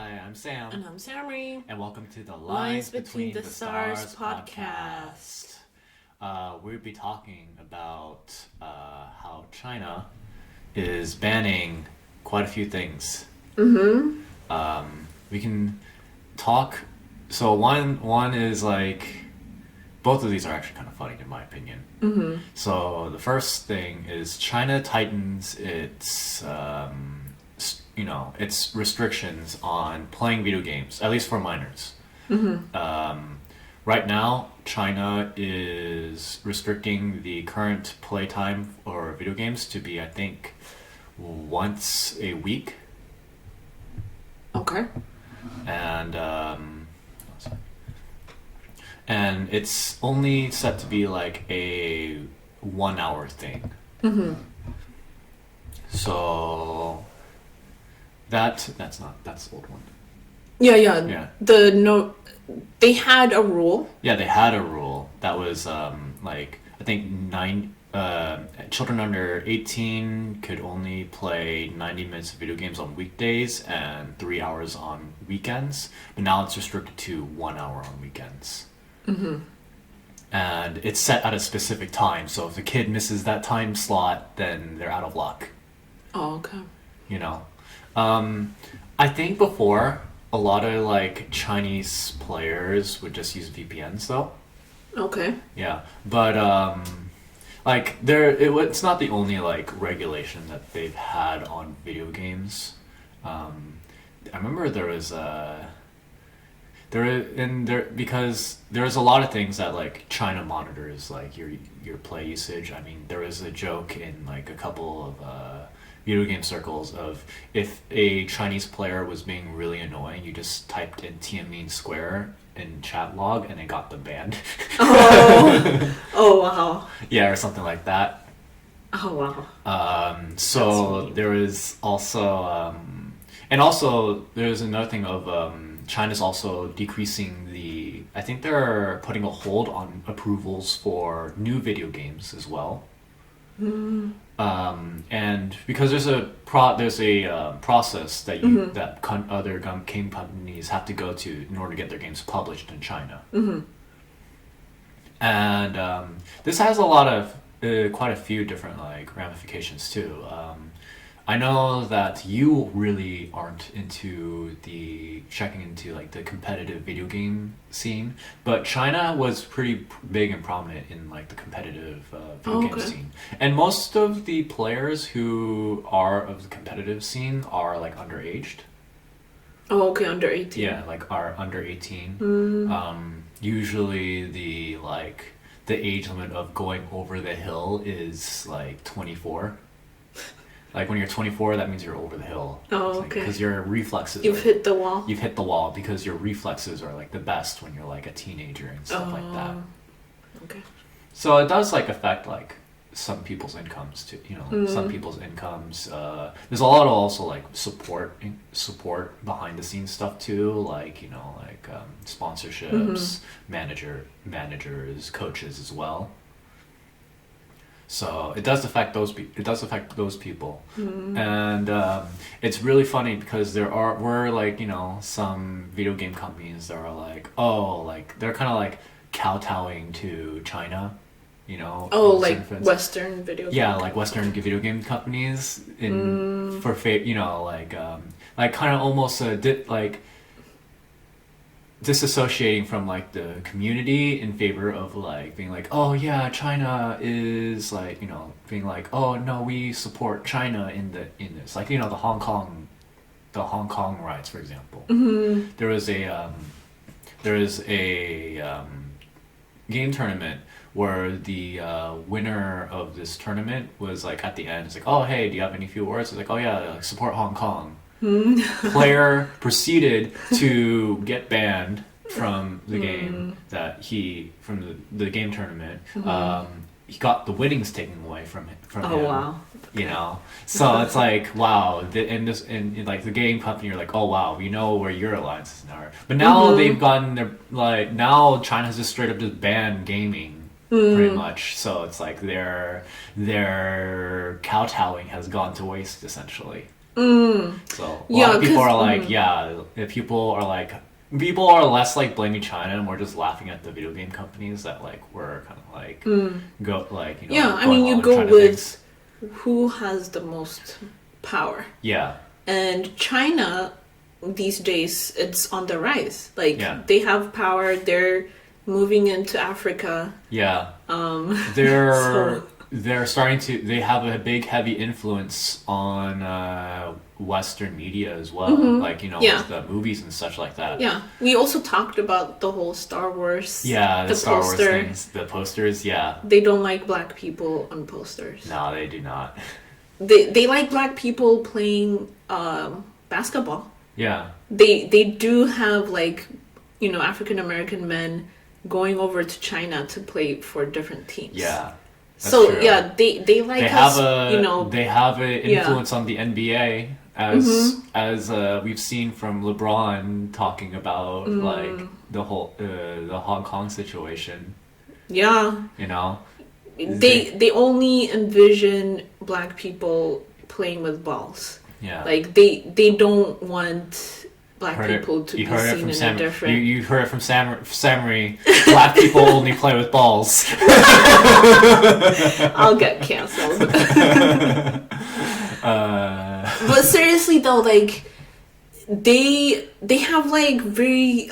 Hi, I'm Sam. And I'm Sammy. And welcome to the Lines Between the Stars podcast. We'll be talking about how China is banning quite a few things. We can talk. So one is like both of these are actually kind of funny in my opinion. So the first thing is China tightens its restrictions on playing video games, at least for minors. Right now, China is restricting the current playtime for video games to be, I think, once a week. Okay. And it's only set to be like a 1 hour thing. So that's the old one. Yeah. They had a rule. Yeah, they had a rule that was I think children under 18 could only play 90 minutes of video games on weekdays and 3 hours on weekends. But now it's restricted to 1 hour on weekends. And it's set at a specific time, so if the kid misses that time slot, then they're out of luck. Oh, okay. I think before a lot of like Chinese players would just use VPNs though. Okay. Yeah, but it's not the only like regulation that they've had on video games. I remember because there's a lot of things that like China monitors, like your play usage. I mean, there was a joke in like a couple of video game circles of if a Chinese player was being really annoying, you just typed in TM square in chat log and it got them banned. Oh wow. Yeah, or something like that. Oh wow. So there is also and also there's another thing of China's also decreasing I think they're putting a hold on approvals for new video games as well. And because there's a process that other game companies have to go to in order to get their games published in China. And this has a lot of quite a few different like ramifications too. I know that you really aren't into checking into like the competitive video game scene, but China was pretty big and prominent in like the competitive video game scene. And most of the players who are of the competitive scene are like underaged. Oh, okay, under 18. Yeah, like are under 18. Usually the age limit of going over the hill is like 24. Like when you're 24, that means you're over the hill. Oh, okay. Because your reflexes. You've hit the wall. You've hit the wall because your reflexes are like the best when you're like a teenager and stuff like that. Okay. So it does like affect like some people's incomes too. Some people's incomes. There's a lot of also like support behind the scenes stuff too. Like sponsorships, managers, coaches as well. So it does affect those. It does affect those people, and it's really funny because were some video game companies that are like they're kind of like kowtowing to China, like Western video. Yeah, like Western video game companies kind of almost disassociating from like the community in favor of like being like, oh yeah, China is like being like, oh no, we support China in this, like the Hong Kong riots, for example. There is a game tournament where the winner of this tournament was like at the end, it's like, oh hey, do you have any few words? It's like, oh yeah, like, support Hong Kong. Player proceeded to get banned from the game from the game tournament. He got the winnings taken away from him. Wow. So it's like wow. And like the game company, you're like, oh wow, we know where your alliances are. But now they've gotten now China's just straight up just banned gaming. Pretty much, so it's like their kowtowing has gone to waste essentially. So a Yeah, lot of people 'cause- are like, if people are less like blaming China and more just laughing at the video game companies that like were kind of like go like Yeah, I going mean, all you in go China with things. who has the most power. Yeah, And China, these days, it's on the rise. Like, Yeah. they have power, they're moving into Africa. yeah. They're they're starting to. They have a big, heavy influence on Western media as well. Like Yeah. with the movies and such like that. Yeah, we also talked about the whole Star Wars. Yeah, the Star Wars poster. things, the posters. Yeah, They don't like black people on posters. no, they do not. They like black people playing basketball. Yeah, They do have like African American men going over to China to play for different teams. yeah. That's So true. yeah, they like They us. have they have an influence on the NBA as we've seen from LeBron talking about like the whole the Hong Kong situation. Yeah, You know, they only envision black people playing with balls. yeah. Like they don't want black Heard it- people to you be heard it seen from in Sam. a different. You heard it from Samory. Black people only play with balls. I'll get canceled. But seriously though, like they have like very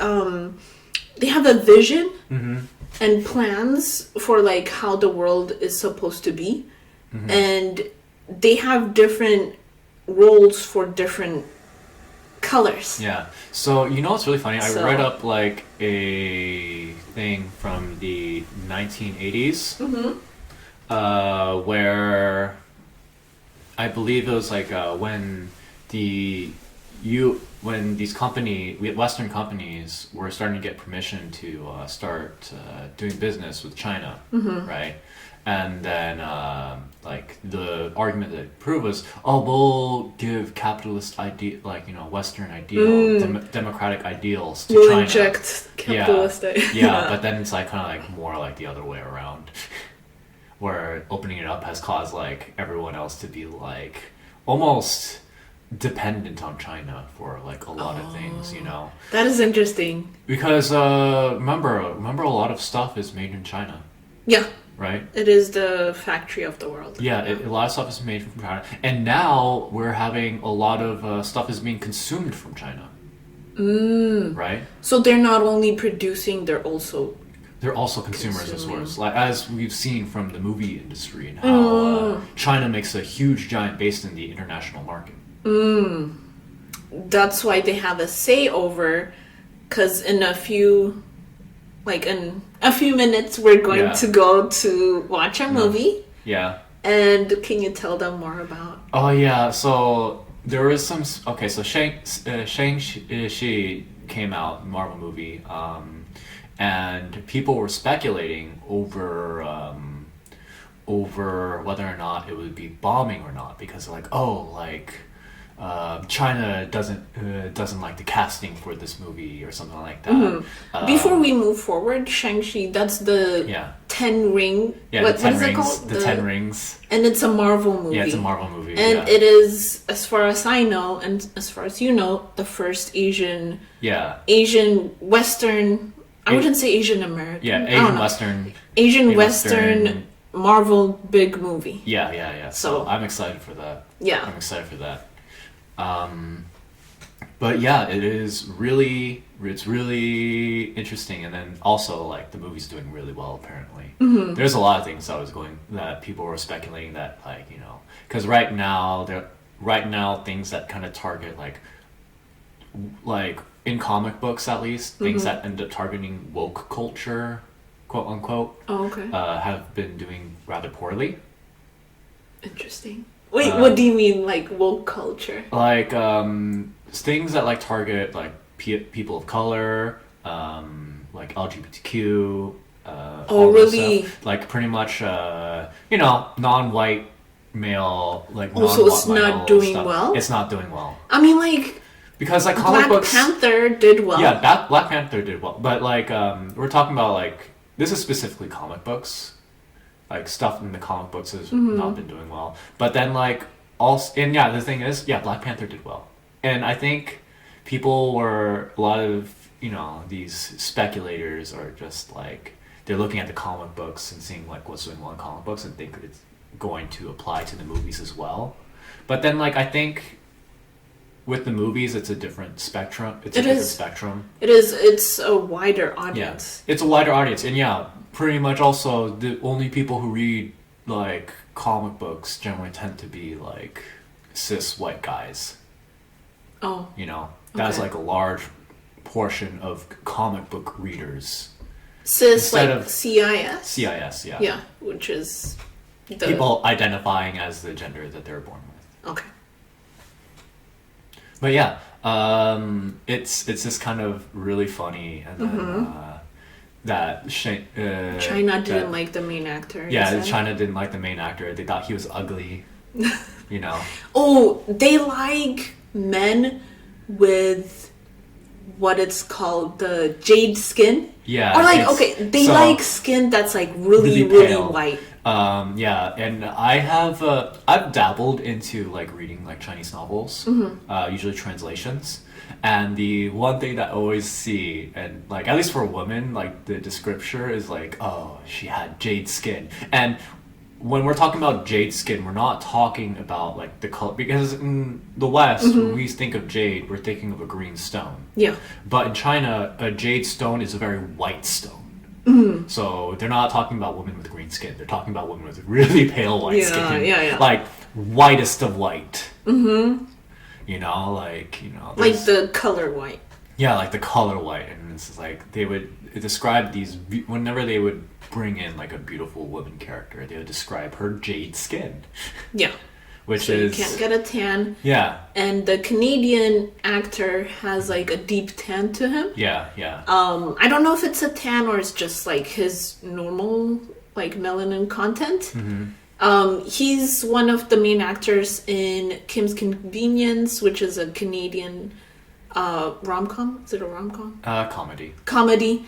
they have a vision and plans for like how the world is supposed to be, and they have different roles for different colors. Yeah. So what's really funny? I So- read up like a thing from the 1980s, where I believe it was like when Western companies were starting to get permission to start doing business with China, right? And then, like the argument that it proved was, we'll give capitalist Western ideal, democratic ideals to We'll China. inject capitalist. Yeah, but then it's like kind of like more like the other way around, where opening it up has caused like everyone else to be like almost dependent on China for like a lot of things, That is interesting. because remember a lot of stuff is made in China, Yeah, right? it is the factory of the world. Yeah, a lot of stuff is made from China, and now we're having a lot of stuff is being consumed from China. Right? So they're not only producing, they're also They're also consumers as Consuming. well, like as we've seen from the movie industry and how China makes a huge giant based in the international market. that's why they have a say over, because in a few minutes we're going Yeah. to go to watch a movie. Yeah. And can you tell them more about? Oh yeah. So there is some. Okay, so Shang-Chi came out, Marvel movie, and people were speculating over whether or not it would be bombing or not, because like China doesn't like the casting for this movie or something like that. Before we move forward, Shang-Chi, that's the Yeah. 10 ring. Yeah, what the 10 is rings. it called? The 10 rings. And it's a Marvel movie. Yeah, it's a Marvel movie. And yeah. it is, as far as I know, and as far as you know, the first Asian Western. I wouldn't say Asian American. Yeah, I don't Asian know. Western. Asian Western Marvel big movie. Yeah. So I'm excited for that. Yeah. I'm excited for that. But yeah, it's really interesting, and then also like the movie's doing really well apparently. There's a lot of things that people were speculating that because right now things that kind of target like in comic books at least, things that end up targeting woke culture, quote unquote, Oh, okay. have been doing rather poorly. Interesting. Wait, what do you mean, like woke culture? Like things that like target like people of color, like LGBTQ. all this really? stuff. Like pretty much, non-white male, like Also, it's non-white not doing stuff. well? It's not doing well I mean, like because like comic Black books. Panther did well. Yeah, Black Panther did well, but like we're talking about like this is specifically comic books. Like stuff in the comic books has not been doing well, but then like also, and yeah, the thing is, yeah, Black Panther did well, and I think people were a lot of these speculators are just like they're looking at the comic books and seeing like what's doing well in comic books and think it's going to apply to the movies as well. But then like I think with the movies it's a different spectrum. It's a different spectrum. It is. It's a wider audience. Yeah, it's a wider audience, and yeah, pretty much also the only people who read like comic books generally tend to be like cis white guys. Oh. That's like a large portion of comic book readers. Cis, instead like of CIS? CIS, yeah. Yeah, which is people identifying as the gender that they're born with. Okay. But yeah, it's just kind of really funny, and then that China didn't like the main actor. Yeah, China didn't like the main actor. They thought he was ugly. Oh, they like men with what it's called, the jade skin. Yeah. Or like they like skin that's like really white. Yeah, and I've dabbled into like reading like Chinese novels, usually translations. And the one thing that I always see, and like at least for a woman, like the description is like, oh, she had jade skin. And when we're talking about jade skin, we're not talking about like the color, because in the West, when we think of jade, we're thinking of a green stone. Yeah. But in China, a jade stone is a very white stone. So they're not talking about women with green skin. They're talking about women with really pale white skin. Yeah. Like whitest of white. Like the color white. Yeah, like the color white. And it's just like they would describe these whenever they would bring in like a beautiful woman character, they would describe her jade skin. Yeah. Which is you can't get a tan. Yeah. And the Canadian actor has like a deep tan to him. Yeah. I don't know if it's a tan or it's just like his normal like melanin content. He's one of the main actors in Kim's Convenience, which is a Canadian rom-com. Is it a rom-com? Comedy.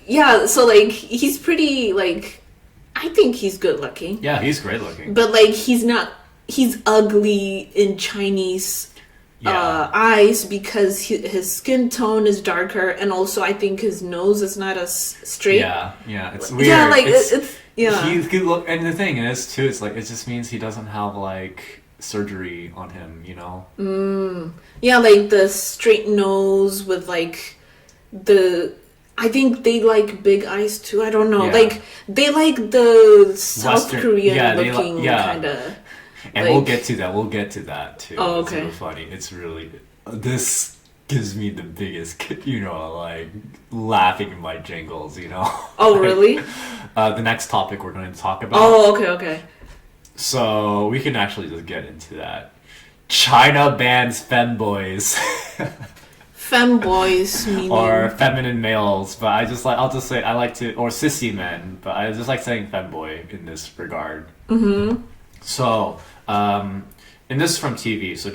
Yeah, so like he's pretty like, I think he's good looking. Yeah, he's great looking. But like he's ugly in Chinese eyes because his skin tone is darker, and also I think his nose is not as straight. Yeah, it's weird. Yeah, like it's He's good look, and the thing is too, it's like it just means he doesn't have like surgery on him, Yeah, like the straight nose with like I think they like big eyes too. I don't know. Yeah. Like they like the South Western, Korean looking kind of. And we'll get to that too. Oh, okay. It's so funny. It's really this gives me the biggest, like laughing in my jingles. Oh, really? The next topic we're going to talk about. Oh, okay. So we can actually just get into that. China bans Femm Bois. Femm Bois meaning or feminine males, but I'll just say I like to, or sissy men, but I just like saying femboy in this regard. So, and this is from TV. So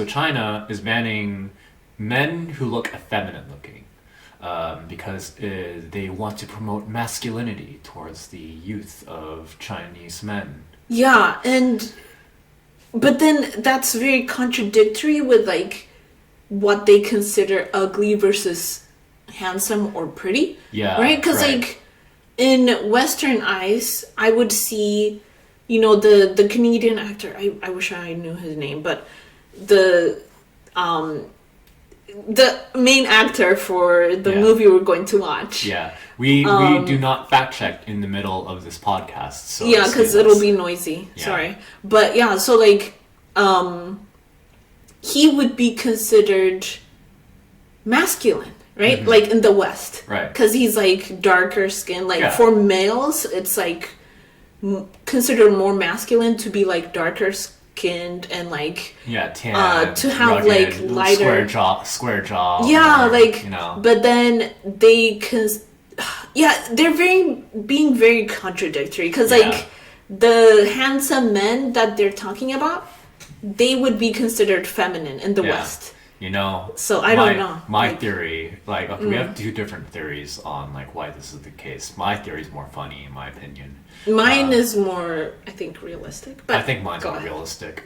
China is banning men who look effeminate looking, because they want to promote masculinity towards the youth of Chinese men. Yeah, but then that's very contradictory with like what they consider ugly versus handsome or pretty. Yeah. Right? Because like in Western eyes, I would see, the Canadian actor, I wish I knew his name, but the main actor for the movie we're going to watch. Yeah. We do not fact check in the middle of this podcast. So yeah, because it'll be noisy. Yeah. Sorry. But yeah, so like he would be considered masculine, right? Like in the West. Right. Because he's like darker skin. Like for males, it's like considered more masculine to be like darker skinned and like tan, to have rugged, like lighter square jaw. Yeah, like but then they're being very contradictory because like the handsome men that they're talking about, they would be considered feminine in the West. You know, So I don't know. My Like, theory, like, okay, we have two different theories on like why this is the case. My theory is more funny, in my opinion. mine is more, I think, realistic. But I think mine's go more ahead. realistic.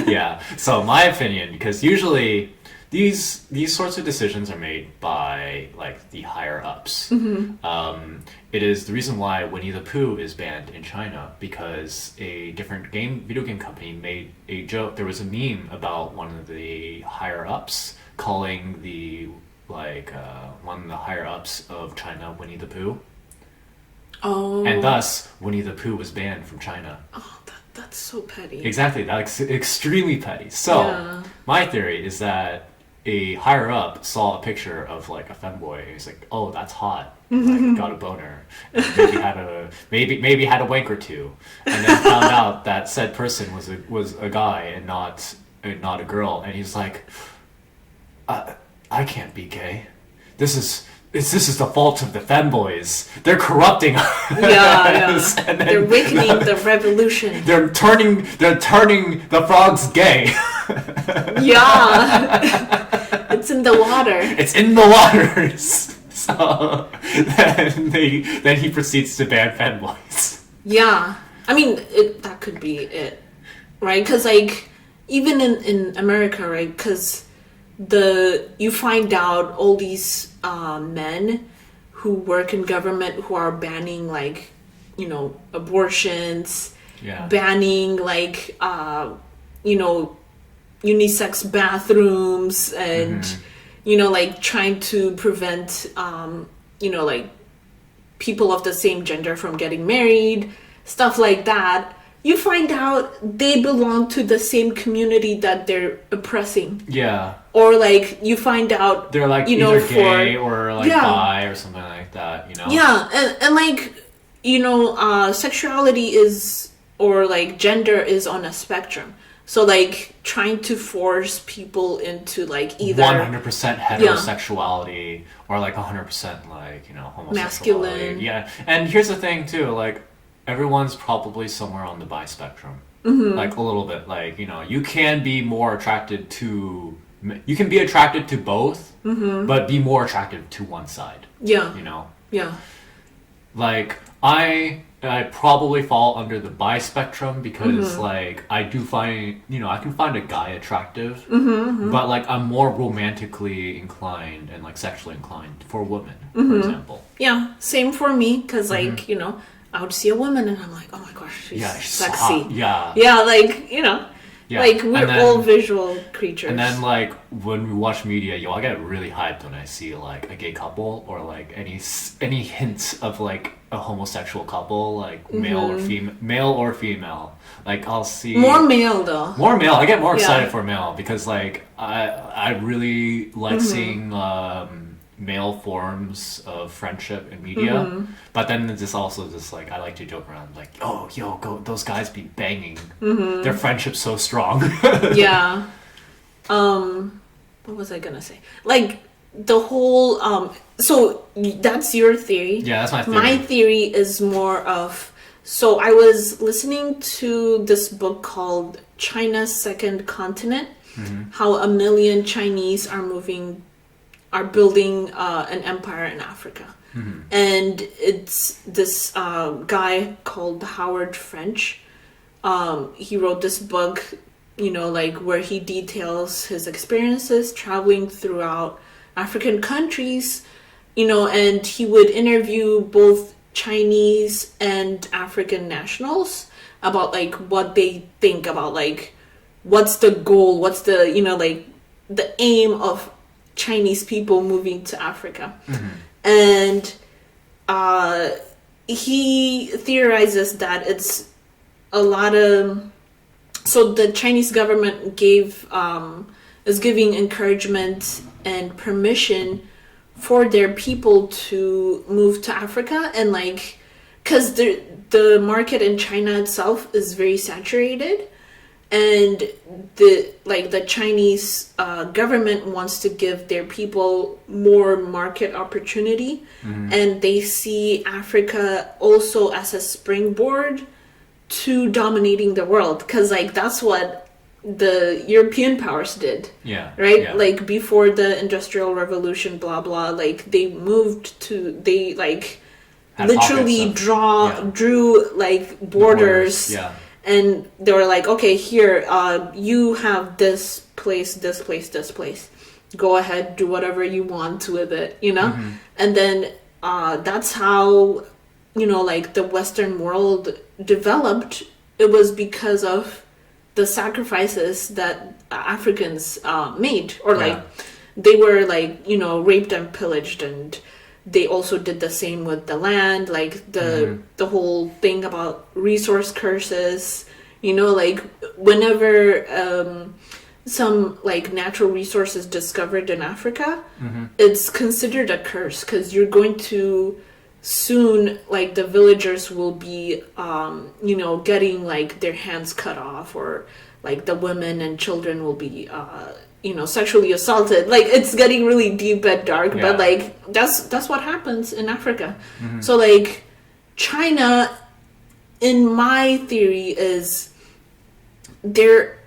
Yeah. So my opinion, because usually these sorts of decisions are made by like the higher ups. It is the reason why Winnie the Pooh is banned in China because a different video game company made a joke. There was a meme about one of the higher ups calling the one of the higher ups of China Winnie the Pooh, Oh. and thus Winnie the Pooh was banned from China. Oh, that's so petty. Exactly, that's extremely petty. So, Yeah. my theory is that a higher up saw a picture of like a femboy. And he's like, "Oh, that's hot. Like, got a boner. And maybe had a wank or two." And then found out that said person was a guy and not a girl. And he's like, "I can't be gay. This is the fault of the femboys. They're corrupting us." Yeah. And then, They're weakening the revolution. They're turning the frogs gay. Yeah. It's in the water. It's in the waters. So then he proceeds to ban femboys. Yeah. I mean, that could be it. Right? Because, like, even in America, right? Because you find out all these men who work in government who are banning, like, you know, abortions, Yeah. banning, like, you know, unisex bathrooms and, you know, like, trying to prevent, you know, like, people of the same gender from getting married, stuff like that. You find out they belong to the same community that they're oppressing. Yeah. Or, like, you find out They're like you either know, gay or like Yeah. bi or something like that, you know? Yeah, and like, you know, sexuality is, or like gender is on a spectrum. So like trying to force people into like either 100% heterosexuality or like 100% like, you know, homosexuality. Masculine. Yeah. And here's the thing too, like everyone's probably somewhere on the bi spectrum. Like a little bit, like, you know, you can be attracted to both, but be more attracted to one side, yeah, you know? yeah, Like I probably fall under the bi spectrum because like I do find, you know, I can find a guy attractive, but like I'm more romantically inclined and like sexually inclined for women, for example. yeah. Same for me, because like you know, I would see a woman and I'm like, oh my gosh, she's Yeah, she's sexy. hot. Yeah. Yeah, like you know, Yeah. like we're And then- all visual creatures. And then like when we watch media, I get really hyped when I see like a gay couple or like any hints of like a homosexual couple, like male or female. Like I'll see more male though. More male. I get more Yeah. excited for male because like I really like seeing male forms of friendship in media. But then it's also just like I like to joke around like, oh go those guys be banging. Their friendship's so strong. Yeah. What was I gonna say? Like the whole so that's your theory. Yeah, that's my theory. My theory is more of, so I was listening to this book called China's Second Continent, how a million Chinese are building an empire in Africa. And it's this guy called Howard French. He wrote this book, you know, like where he details his experiences traveling throughout African countries, you know, and he would interview both Chinese and African nationals about like what they think about like what's the goal, what's the, you know, like the aim of Chinese people moving to Africa. And he theorizes that it's a lot of, so the Chinese government is giving encouragement and permission for their people to move to Africa, and like because the market in China itself is very saturated, and the Chinese government wants to give their people more market opportunity, and they see Africa also as a springboard to dominating the world, because like that's what the European powers did. Yeah. Right? Yeah. Like before the Industrial Revolution, blah blah. Like they like Had literally pockets of- drew like borders. Yeah. And they were like, okay, here, you have this place, this place, this place. Go ahead, do whatever you want with it, you know? Mm-hmm. And then that's how, you know, like the Western world developed. It was because of the sacrifices that Africans made. Or like, they were like, you know, raped and pillaged, and they also did the same with the land, like the whole thing about resource curses, you know, like whenever some like natural resources discovered in Africa, it's considered a curse, because you're going to soon, like the villagers will be you know, getting like their hands cut off, or like the women and children will be you know, sexually assaulted. Like, it's getting really deep and dark, but like that's what happens in Africa. So like China, in my theory, is they're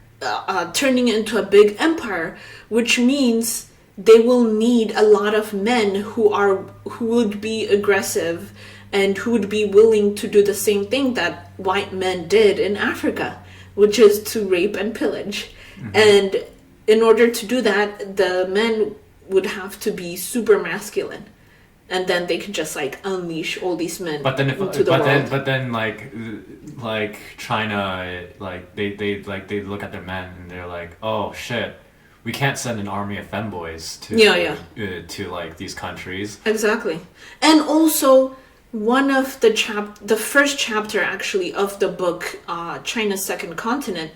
turning into a big empire, which means they will need a lot of men who would be aggressive and who would be willing to do the same thing that white men did in Africa, which is to rape and pillage. And in order to do that, the men would have to be super masculine, and then they could just like unleash all these men into the world. But then like China, like they look at their men and they're like, oh shit, we can't send an army of femboys to to like these countries. Exactly. And also, one of the first chapter actually of the book, China's Second Continent,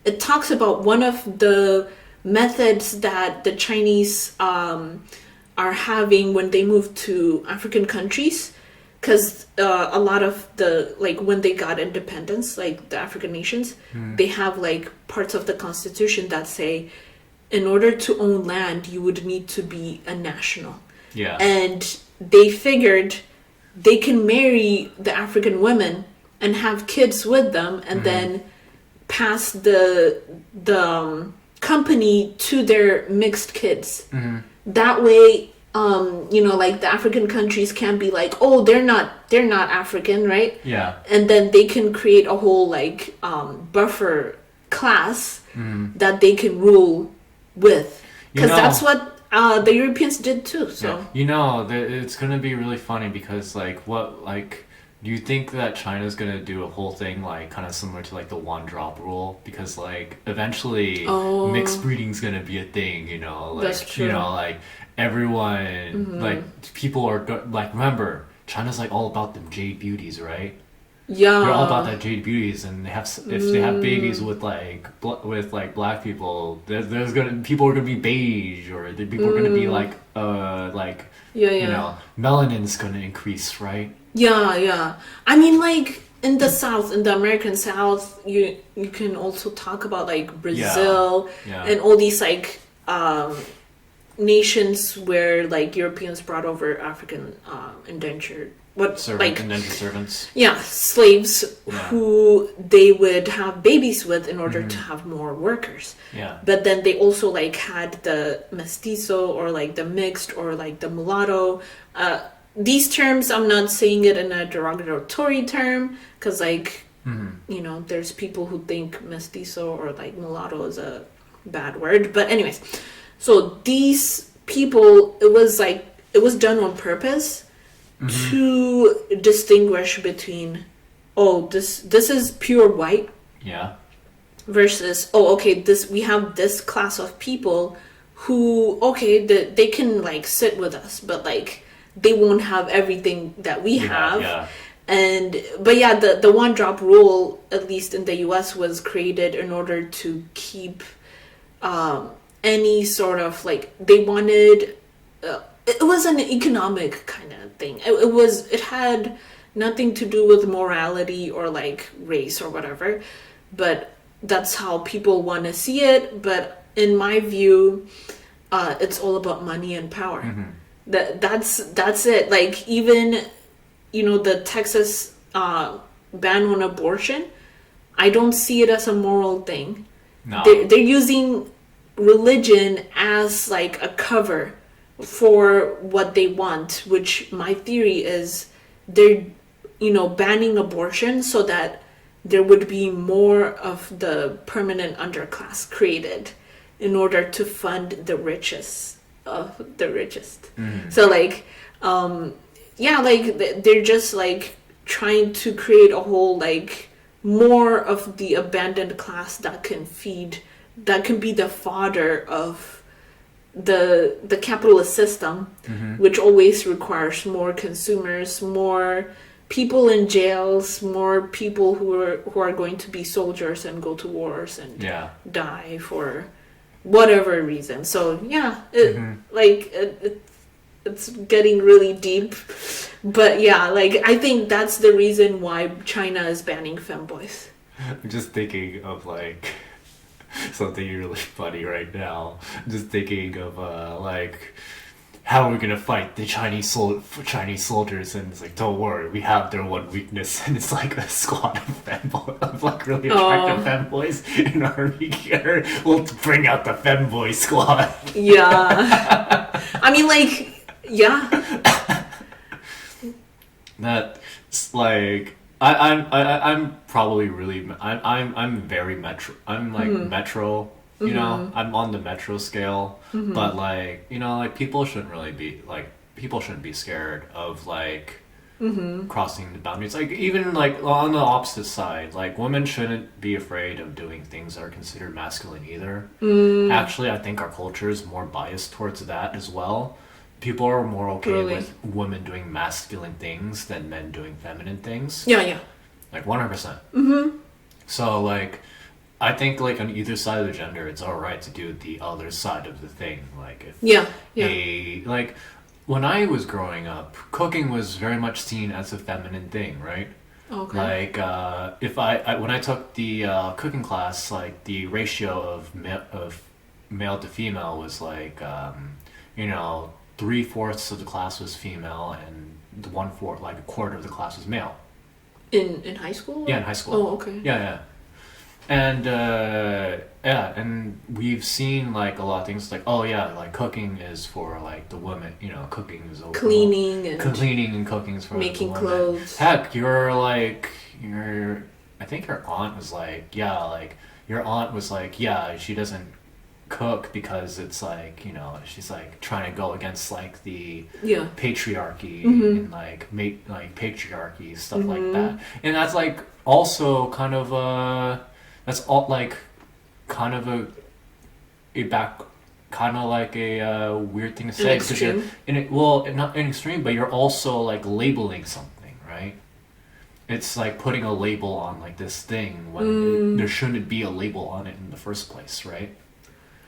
it talks about one of the methods that the Chinese are having when they move to African countries, because a lot of the, like, when they got independence, like the African nations, they have like parts of the constitution that say in order to own land you would need to be a national. And they figured they can marry the African women and have kids with them, and then pass the company to their mixed kids. That way, you know, like the African countries can be like, oh, they're not African, right? And then they can create a whole like buffer class that they can rule with, because that's what the Europeans did too. So you know, it's gonna be really funny, because like do you think that China's gonna do a whole thing like kind of similar to like the one drop rule? Because like eventually mixed breeding's gonna be a thing, you know, like that's true. You know, like everyone like people are like, remember, China's like all about them jade beauties, right? They're all about that jade beauties, and they have if they have babies with like black people, people are gonna be beige, or people are gonna be like you know, melanin's gonna increase, right? I mean, like in the South, in the American South, you can also talk about like Brazil and all these like nations where like Europeans brought over African indentured indentured servants. Slaves who they would have babies with in order to have more workers. But then they also like had the mestizo, or like the mixed, or like the mulatto. These terms, I'm not saying it in a derogatory term, because like you know, there's people who think mestizo or like mulatto is a bad word. But anyways, so these people, it was done on purpose to distinguish between, oh, this is pure white, versus, oh, okay, we have this class of people who, okay, they can like sit with us, but like they won't have everything that we have. But the one drop rule, at least in the US, was created in order to keep any sort of like, they wanted it was an economic kind of thing. It had nothing to do with morality or like race or whatever, but that's how people want to see it. But in my view, it's all about money and power. That's it. Like, even, you know, the Texas ban on abortion, I don't see it as a moral thing. No. they're using religion as like a cover for what they want, which my theory is they're banning abortion so that there would be more of the permanent underclass created in order to fund the richest of the richest. So like they're just like trying to create a whole like more of the abandoned class that can be the fodder of the capitalist system, which always requires more consumers, more people in jails, more people who are going to be soldiers and go to wars and die for whatever reason. So it's getting really deep, but I think that's the reason why China is banning Femm Bois. I'm just thinking of like something really funny right now. I'm just thinking of like how are we gonna fight the Chinese soldiers, and it's like, don't worry, we have their one weakness, and it's like a squad of like really attractive femboys in army gear. We'll bring out the femboy squad. Yeah. I mean, like, yeah. That's like I'm probably really I'm very metro. I'm like metro. You know, I'm on the metro scale, but like, like people shouldn't be scared of like crossing the boundaries. Like even like on the opposite side, like women shouldn't be afraid of doing things that are considered masculine either. Actually, I think our culture is more biased towards that as well. People are more okay with women doing masculine things than men doing feminine things. Yeah. Like 100%. So like, I think like on either side of the gender, it's all right to do the other side of the thing. Like if like when I was growing up, cooking was very much seen as a feminine thing, right? Okay. Like if I when I took the cooking class, like the ratio of male to female was like 3/4 of the class was female and the 1/4, like a quarter of the class was male. In high school? Yeah, in high school. Oh, okay. Yeah. And and we've seen like a lot of things like, oh yeah, like cooking is for like the women, cooking is over cleaning and cooking is for making the women. clothes. Heck, I think your aunt was like, she doesn't cook because it's like, she's like trying to go against like the patriarchy and like patriarchy stuff like that. And that's like also kind of that's all like kind of a weird thing to say because you're not an extreme, but you're also like labeling something, right? It's like putting a label on like this thing when there shouldn't be a label on it in the first place, right?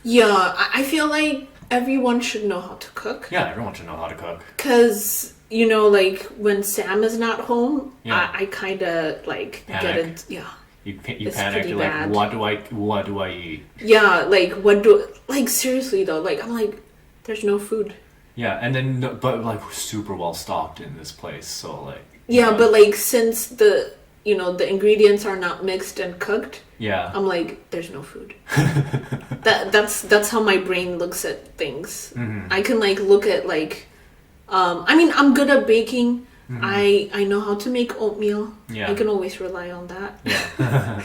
Yeah, I feel like everyone should know how to cook. Yeah, everyone should know how to cook. Because, like when Sam is not home, I kind of like panic. get it. Yeah. You panic. You're like, what do I eat? Yeah, like seriously though, like I'm like, there's no food. Yeah, and then but like super well stocked in this place, so like. Yeah, but like since the ingredients are not mixed and cooked. Yeah. I'm like, there's no food. That's how my brain looks at things. I can like look at like, I mean, I'm good at baking. I know how to make oatmeal. Yeah. I can always rely on that. Yeah.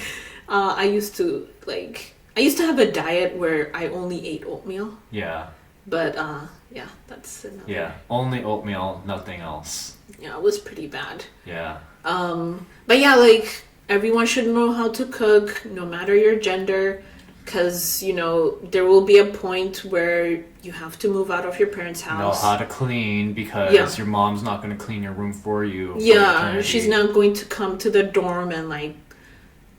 I used to have a diet where I only ate oatmeal. Yeah. But that's another. Yeah, only oatmeal, nothing else. Yeah, it was pretty bad. Yeah. But yeah, like everyone should know how to cook, no matter your gender, because there will be a point where you have to move out of your parents' house. Know how to clean because your mom's not going to clean your room for you. Yeah, she's not going to come to the dorm and like,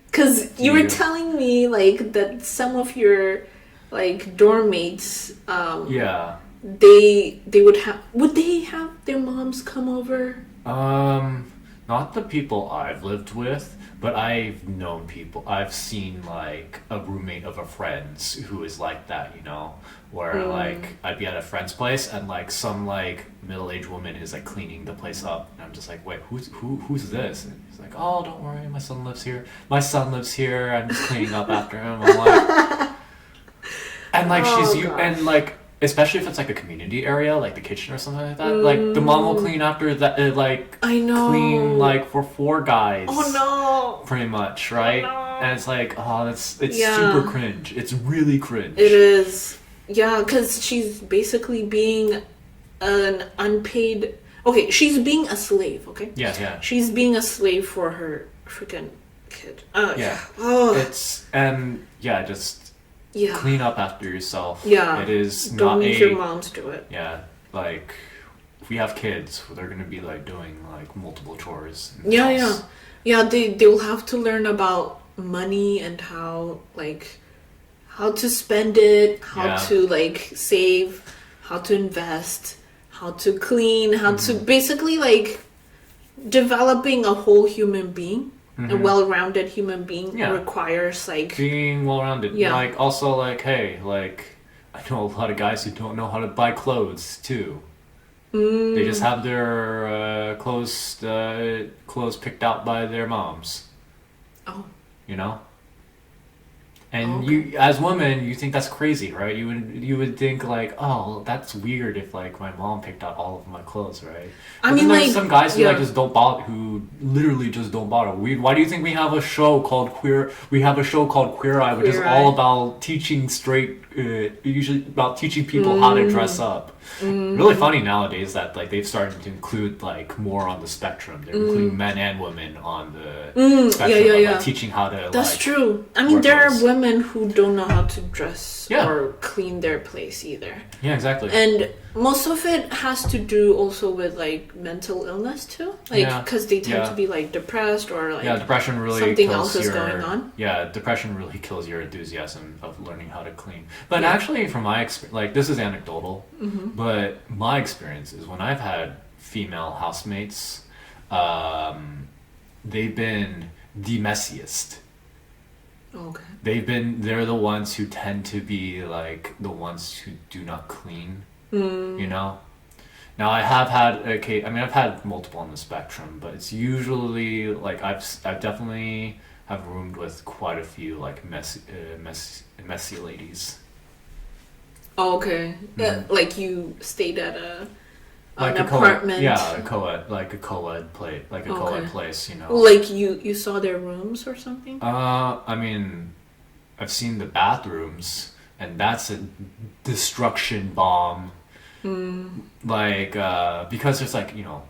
because you were telling me like that some of your like dorm mates. Would they have their moms come over? not the people I've lived with, but I've known people. I've seen like a roommate of a friend's who is like that, you know, where like I'd be at a friend's place and like some like middle-aged woman is like cleaning the place up, and I'm just like, wait, who's this? And he's like, oh, don't worry, my son lives here. My son lives here. I'm just cleaning up after him. I'm like, and like and like. Especially if it's like a community area, like the kitchen or something like that. Like the mom will clean after that, like I know. clean like for 4 guys. Oh no! Pretty much, right? Oh, no. And it's like, oh, it's super cringe. It's really cringe. It is, yeah, because she's basically being an unpaid. Okay, she's being a slave. Okay. Yeah. She's being a slave for her freaking kid. Yeah. Oh. Just Yeah. clean up after yourself. Yeah. It is Don't not make your moms do it. Yeah, like if we have kids, they're gonna be like doing like multiple chores. In the Yeah, house. yeah. They'll have to learn about money and how to spend it, how to like save, how to invest, how to clean, how to basically like developing a whole human being. A well-rounded human being requires like being well-rounded. Yeah. Like also like, hey, like I know a lot of guys who don't know how to buy clothes too. They just have their clothes picked out by their moms. Oh. You know? And you, as women, you think that's crazy, right? You would think like, oh, that's weird if like my mom picked out all of my clothes, right? I But mean, then there's like, some guys who yeah. like just don't bother, who literally just don't bother. Why do you think we have a show called Queer? We have a show called Queer Eye, which is Queer all Eye. about teaching usually about teaching people how to dress up. Really funny nowadays that like they've started to include like more on the spectrum. They're including men and women on the spectrum of like, teaching how to. That's like, true. I mean, wear there clothes. are women who don't know how to dress Yeah. or clean their place either. Yeah, exactly. And most of it has to do also with like mental illness too, like Yeah. because they tend Yeah. to be like depressed or like depression really something kills else is your, going on. Yeah, depression really kills your enthusiasm of learning how to clean. But actually, from my experience, like this is anecdotal, but my experience is when I've had female housemates, they've been the messiest. Okay. They're the ones who tend to be like the ones who do not clean. You know. Now I have had I've had multiple on the spectrum, but it's usually like I've definitely have roomed with quite a few like messy ladies. Oh, okay. Like you stayed at Like an a co-ed, apartment. yeah, a co-ed place, like a co-ed place, you know. Like you saw their rooms or something. I mean, I've seen the bathrooms, and that's a destruction bomb. Like, because there's like, you know,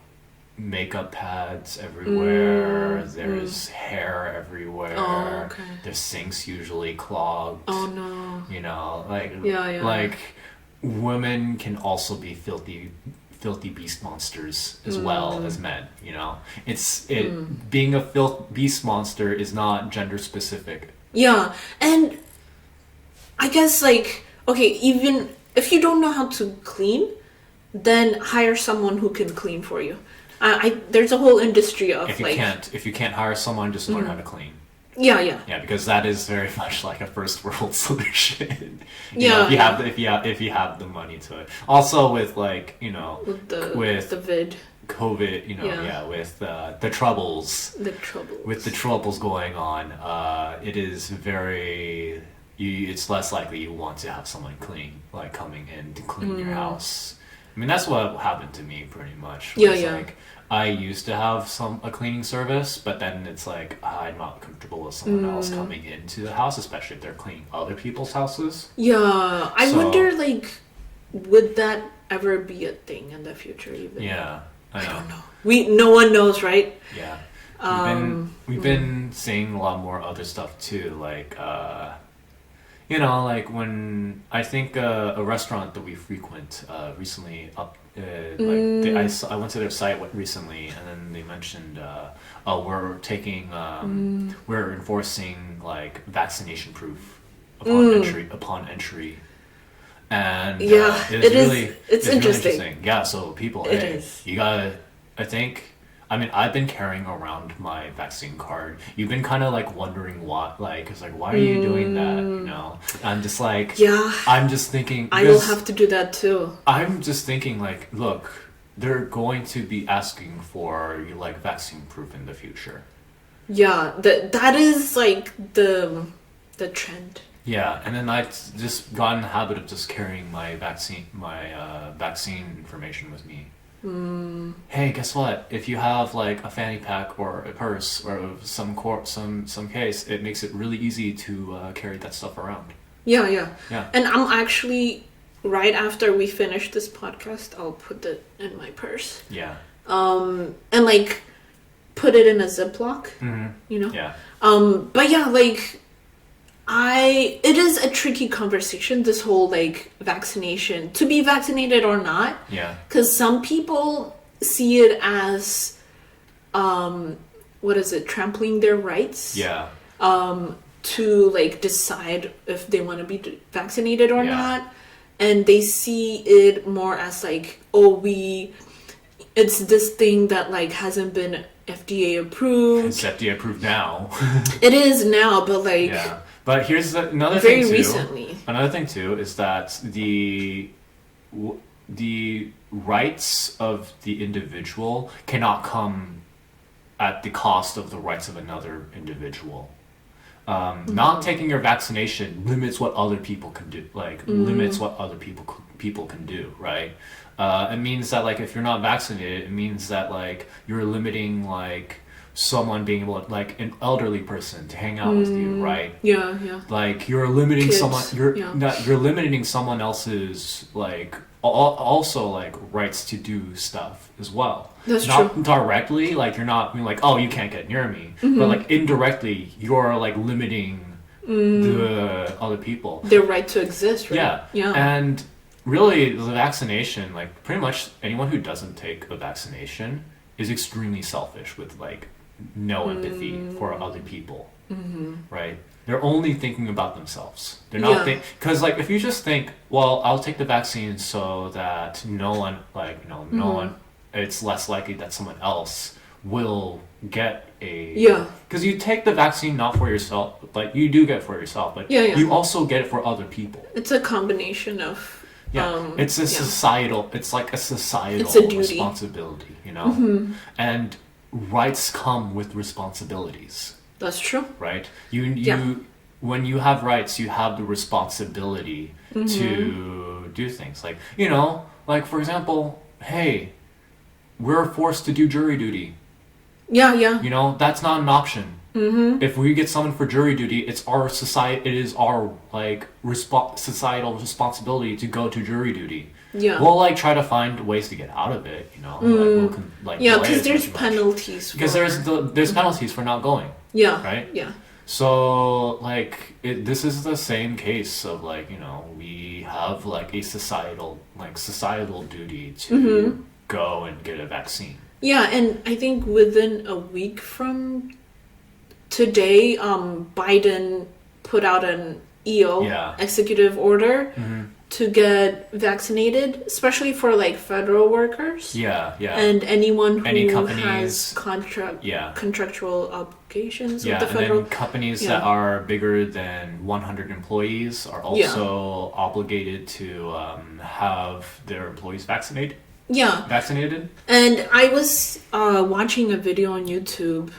makeup pads everywhere, there's hair everywhere, Oh, okay. there's sinks usually clogged. Oh no. You know, like, Yeah. like women can also be filthy beast monsters as well as men, you know. Being a beast monster is not gender specific. Yeah, and I guess like okay, even if you don't know how to clean, then hire someone who can clean for you. There's a whole industry of If you can't hire someone, just learn how to clean. Yeah. Yeah, because that is very much like a first world solution. Yeah, if you have the money to it. Also with like, you know, with the vid, COVID, you know, with the troubles. With the troubles going on, it is very it's less likely you want to have someone coming in to clean your house. I mean, that's what happened to me pretty much. Yeah. Like, I used to have a cleaning service, but then it's like I'm not comfortable with someone else coming into the house, especially if they're cleaning other people's houses. Yeah, I wonder like, would that ever be a thing in the future? Even Yeah, I don't know. No one knows, right? Yeah, we've been seeing a lot more other stuff too, like you know, like when I think a restaurant that we frequent recently I went to their site recently, and then they mentioned we're enforcing like vaccination proof upon entry. And it's really it's interesting. Yeah, so people, It is. you gotta, I think I mean, I've been carrying around my vaccine card. You've been kind of like wondering what, like, it's like, why are you doing that? You know, I'm just like, Yeah. I'm just thinking, I will have to do that too. I'm just thinking, like, look, they're going to be asking for like vaccine proof in the future. Yeah, that is like the trend. Yeah, and then I just got in the habit of just carrying my vaccine information with me. Hey, guess what? If you have like a fanny pack or a purse or some case, it makes it really easy to carry that stuff around. Yeah. Yeah. And I'm actually, right after we finish this podcast, I'll put it in my purse. Yeah. And like put it in a Ziploc. You know. Yeah. But yeah, like. It is a tricky conversation, this whole like vaccination, to be vaccinated or not. Yeah. Because some people see it as, trampling their rights. Yeah. To like decide if they want to be vaccinated or Yeah. not. And they see it more as like, it's this thing that like hasn't been FDA approved. It's FDA approved now. It is now, but like... Yeah. But here's another very thing too. recently. Another thing too is that the rights of the individual cannot come at the cost of the rights of another individual. Not taking your vaccination limits what other people can do. Like limits what other people can do. Right. It means that like if you're not vaccinated, it means that like you're limiting like someone being able to, like an elderly person to hang out with you, right? Yeah. Like you're limiting Kids, someone yeah. you're limiting someone else's like also like rights to do stuff as well. That's not true. directly, like you're not being like, oh, you can't get near me, but like indirectly you're like limiting the other people, their right to exist, right? Yeah. And really the vaccination, like pretty much anyone who doesn't take a vaccination is extremely selfish with like no empathy for other people, right? They're only thinking about themselves. They're not because like if you just think, well, I'll take the vaccine so that no one, like no one, it's less likely that someone else will get because you take the vaccine not for yourself, like you do get it for yourself, but you also get it for other people. It's a combination of it's a societal, it's like a societal it's a duty. responsibility, you know? And rights come with responsibilities. That's true. Right? You when you have rights, you have the responsibility to do things. Like, you know, like for example, hey, we're forced to do jury duty. Yeah. You know, that's not an option. If we get summoned for jury duty, it is our like societal responsibility to go to jury duty. Yeah. We'll like try to find ways to get out of it, you know. Because there's penalties. Because there's penalties for not going. Yeah. Right. Yeah. So like this is the same case of like, you know, we have like a societal duty to go and get a vaccine. Yeah, and I think within a week from today, Biden put out an executive order to get vaccinated, especially for like federal workers. Yeah. And anyone who companies, has contractual obligations with the and federal. then companies that are bigger than 100 employees are also obligated to have their employees vaccinated. Yeah. Vaccinated. And I was watching a video on YouTube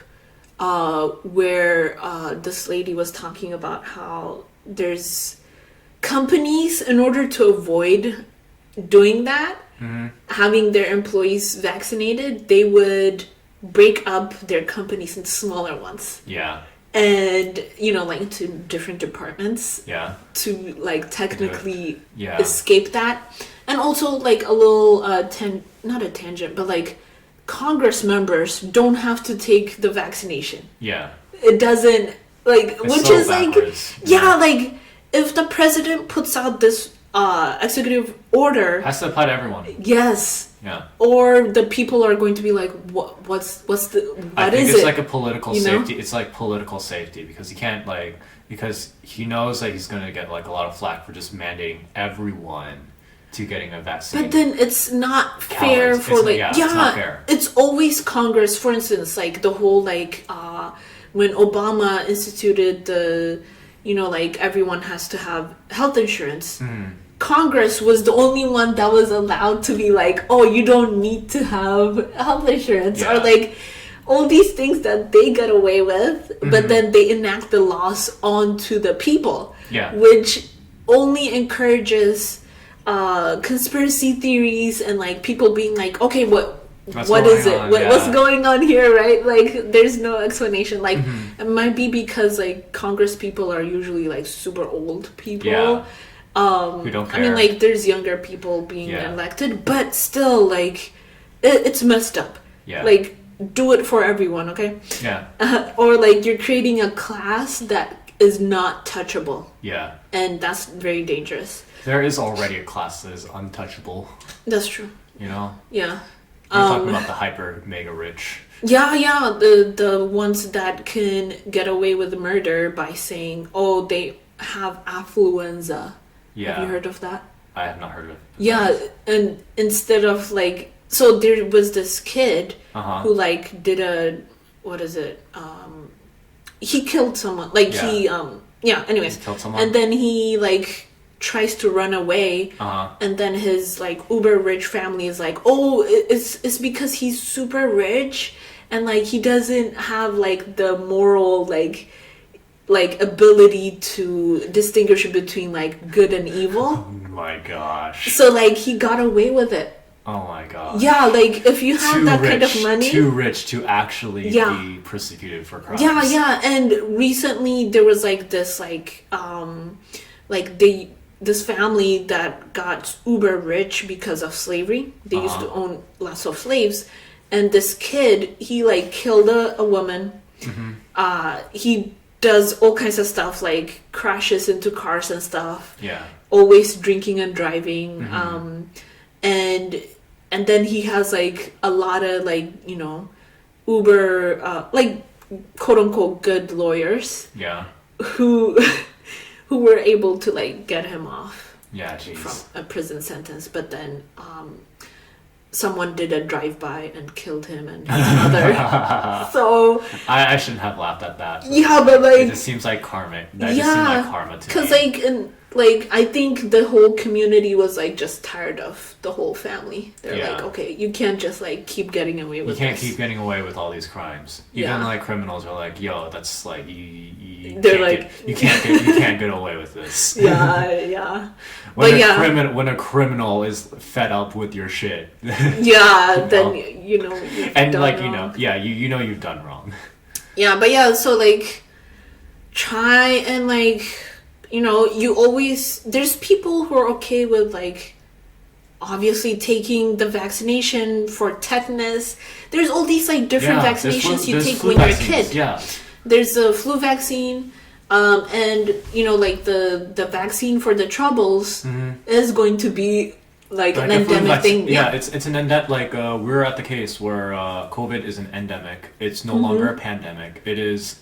where this lady was talking about how there's companies, in order to avoid doing that, having their employees vaccinated, they would break up their companies into smaller ones. Yeah. And, you know, like into different departments. Yeah. To like technically escape that. And also like a little, not a tangent, but like Congress members don't have to take the vaccination. Yeah. It doesn't, like, it's which so is backwards. like, like, if the president puts out this executive order, has to apply to everyone. Yes. Yeah. Or the people are going to be like, what's I think it's like a political safety. Know? It's like political safety because he can't because he knows that he's gonna get like a lot of flack for just mandating everyone to getting a vaccine. But then it's not fair Cowards. for It's- like yeah, it's not fair. it's always Congress. For instance, like the whole like when Obama instituted the, you know, like everyone has to have health insurance. Congress was the only one that was allowed to be like, oh, you don't need to have health insurance, or Yeah. like all these things that they get away with, but then they enact the laws onto the people, Yeah. which only encourages conspiracy theories and like people being like, okay, what is it? on? What's Yeah. going on here, right? Like, there's no explanation. Like, it might be because like Congress people are usually like super old people. Yeah. Who don't care. I mean, like, there's younger people being Yeah. elected, but still, like, it's messed up. Yeah. Like, do it for everyone, okay? Yeah. Or like you're creating a class that is not touchable, Yeah. and that's very dangerous. There is already a class that is untouchable. That's true. You know, Yeah. we're talking about the hyper mega rich. Yeah, the ones that can get away with murder by saying, "Oh, they have affluenza." Yeah. Have you heard of that? I have not heard of it. Yeah, and instead of like, so there was this kid who like did what is it? He killed someone. Like anyways, He killed someone? and then he like tries to run away, and then his like uber rich family is like, oh, it's because he's super rich, and like he doesn't have like the moral like ability to distinguish between like good and evil. Oh my gosh. So like he got away with it. Oh my gosh. Yeah, like if you have Too that rich, kind of money. Too rich to actually Yeah. be persecuted for crimes. Yeah, and recently there was like this this family that got uber rich because of slavery. They used to own lots of slaves, and this kid, he like killed a woman. He does all kinds of stuff, like crashes into cars and stuff. Yeah. Always drinking and driving. And then he has like a lot of like, you know, uber like quote unquote good lawyers Yeah. who were able to like get him off Yeah, jeez. from a prison sentence, but then someone did a drive-by and killed him and his mother. So I shouldn't have laughed at that. yeah, but like It just seems like karmic. That just seemed like karma to me. because like I think the whole community was like just tired of the whole family. They're Yeah. like, okay, you can't just like keep getting away You with can't this. keep getting away with all these crimes. Even Yeah. like criminals are like, yo, that's like They're you can't get away with this. yeah. When But a yeah. when a criminal is fed up with your shit, Yeah, then you know you've and done like wrong. you know, yeah, you know you've done wrong. Yeah, but yeah, so like try and like, you know, you always there's people who are okay with like obviously taking the vaccination for tetanus. There's all these like different Yeah, there's vaccinations you there's take flu when you're a vaccines, kid. Yeah, There's the flu vaccine, and you know, like the vaccine for the troubles is going to be like an a flu endemic thing. Yeah, it's an endemic. Like we're at the case where COVID is an endemic. It's no longer a pandemic. It is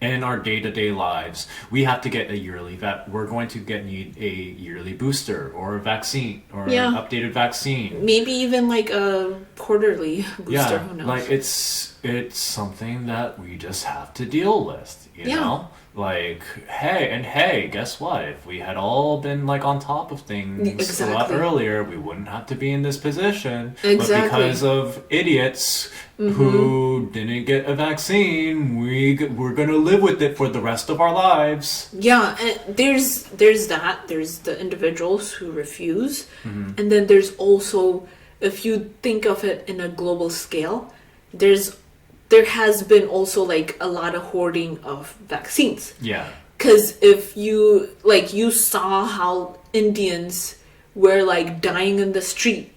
in our day-to-day lives. We have to get a yearly we're going to need a yearly booster or a vaccine or Yeah. an updated vaccine. Maybe even like a quarterly booster. Yeah, Who knows? like it's something that we just have to deal with, you Yeah. know? Like, hey, guess what? If we had all been like on top of things a lot Exactly. earlier, we wouldn't have to be in this position. Exactly. But because of idiots who didn't get a vaccine, we're gonna live with it for the rest of our lives. Yeah, and there's that. There's the individuals who refuse, and then there's also, if you think of it in a global scale, there has been also like a lot of hoarding of vaccines. Yeah. Because if you saw how Indians were like dying in the street.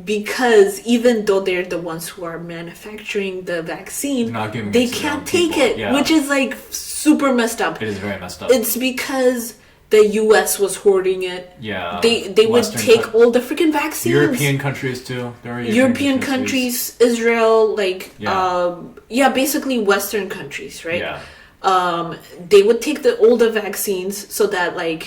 Because even though they're the ones who are manufacturing the vaccine, Not giving they it to can't their take people. it, Yeah. which is like super messed up. It is very messed up. It's because the U.S. was hoarding it. Yeah. They would Western take all the freaking vaccines. European countries too. There are European countries, Israel, like Yeah. basically Western countries, right? Yeah. They would take all the vaccines so that like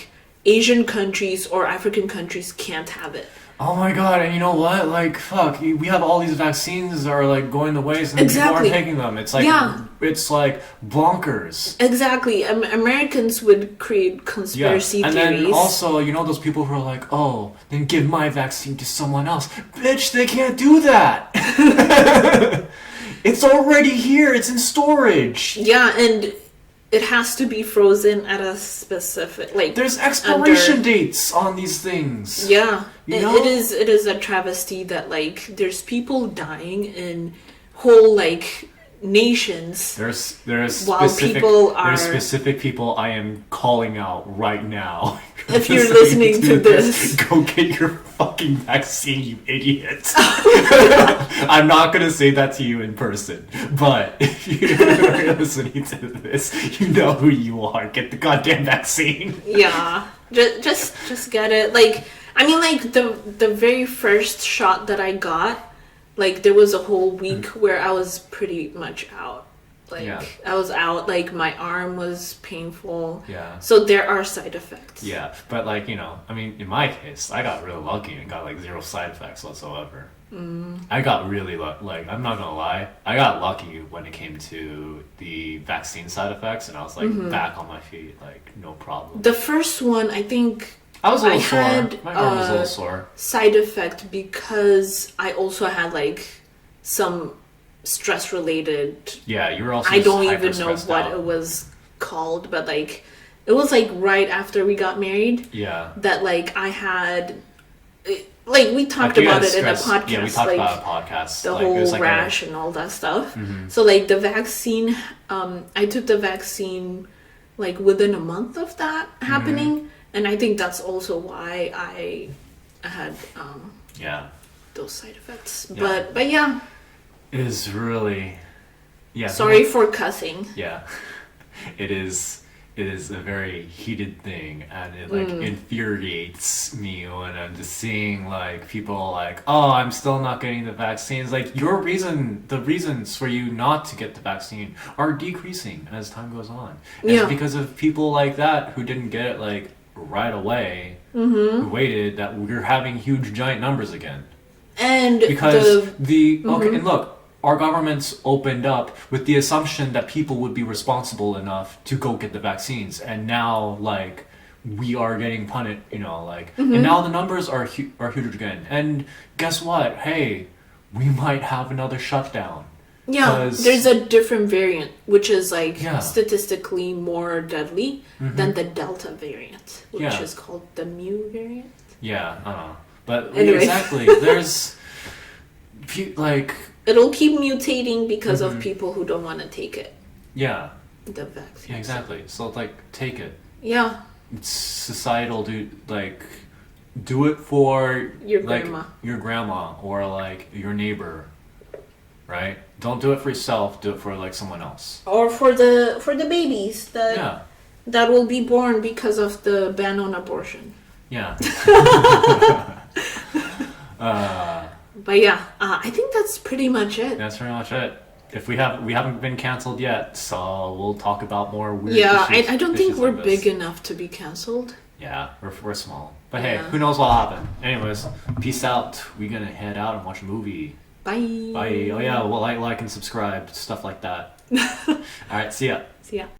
Asian countries or African countries can't have it. Oh my god, and you know what? Like, fuck, we have all these vaccines that are like going to waste and people aren't taking them. It's like, it's like bonkers. Exactly. Americans would create conspiracy theories. And then also, you know those people who are like, oh, then give my vaccine to someone else. Bitch, they can't do that. It's already here. It's in storage. Yeah, and it has to be frozen at a specific there's expiration dates on these things. Yeah. You know? It is a travesty that there's people dying in whole nations. There's while there's specific people I am calling out right now. If you're listening to this, go get your fucking vaccine, you idiot. I'm not gonna say that to you in person, but if you're listening to this, you know who you are. Get the goddamn vaccine. Yeah, just get it. The very first shot that I got, there was a whole week where I was pretty much out. I was out, my arm was painful. Yeah. So there are side effects. Yeah, but in my case, I got really lucky and got zero side effects whatsoever. I got really I'm not gonna lie, I got lucky when it came to the vaccine side effects, and I was back on my feet, no problem. The first one, I think I was a little sore. My arm was a little sore. Side effect because I also had some stress related. Yeah, you were also. I don't even know what it was called, but it was right after we got married. Yeah. That I had. We talked about it in a podcast. Yeah, we talked about a podcast. The whole rash and all that stuff. Mm-hmm. So the vaccine, I took the vaccine within a month of that happening, and I think that's also why I had those side effects. Yeah. But yeah. It is really, Sorry for cussing. Yeah, it is a very heated thing, and it infuriates me when I'm just seeing people oh, I'm still not getting the vaccines. The reasons for you not to get the vaccine are decreasing as time goes on. And it's because of people like that who didn't get it right away, who waited, that we're having huge giant numbers again. And because and look, our governments opened up with the assumption that people would be responsible enough to go get the vaccines, and now we are getting punished, and now the numbers are huge again. And guess what? Hey, we might have another shutdown. Yeah, there's a different variant, which is statistically more deadly than the Delta variant, which is called the Mu variant. Yeah, I don't know. But anyway. Exactly, there's it'll keep mutating because of people who don't want to take it. Yeah. The vaccine. Yeah, exactly. So take it. Yeah. It's societal, do it for your grandma. Your grandma or your neighbor. Right? Don't do it for yourself, do it for someone else. Or for the babies that will be born because of the ban on abortion. Yeah. But yeah, I think that's pretty much it. That's pretty much it. If we haven't been canceled yet, so we'll talk about more weird issues. I don't think we're big enough to be canceled. Yeah, we're small. But hey, who knows what'll happen. Anyways, peace out. We're gonna head out and watch a movie. Bye. Bye. Oh yeah, well, like and subscribe, stuff like that. All right, see ya. See ya.